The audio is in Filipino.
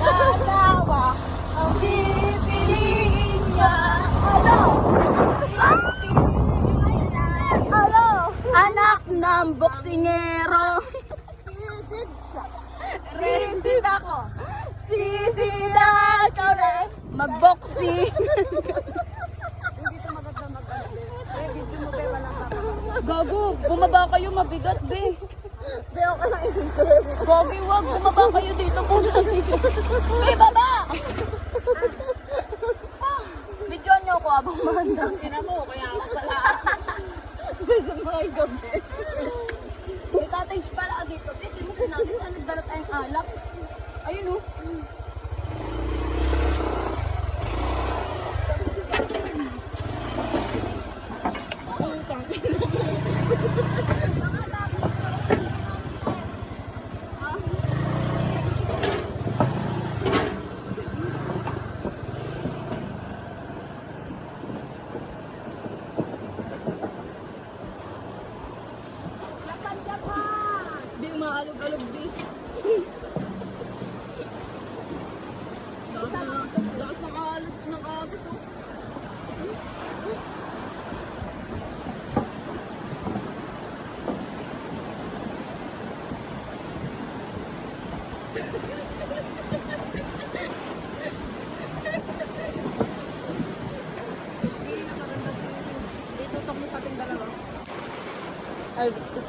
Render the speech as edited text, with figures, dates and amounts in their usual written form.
Mag-asawa ang pipiliin niya. Hello! Anak ng boksingero. Sisid siya. Sisid ako. Sisid ako rin. Mag-boxing. Hindi ito maganda mag-ano. Video mo ba walang kapatid? Gago, bumaba kayo mabigat, be. Be, ako lang ito. Gogi, wag. Bumaba kayo dito po. Be, baba! Video niyo ako abang mahanda. Ina mo, kaya ako pala. Sa mga gabi. May cottage pala dito. Be, di mo sinabi saan nagdala tayong alak. Ayun o. Di maalog-alog di. Lakas ng alog ng agso. Dito, tok mo sa ating dalawa. Ay,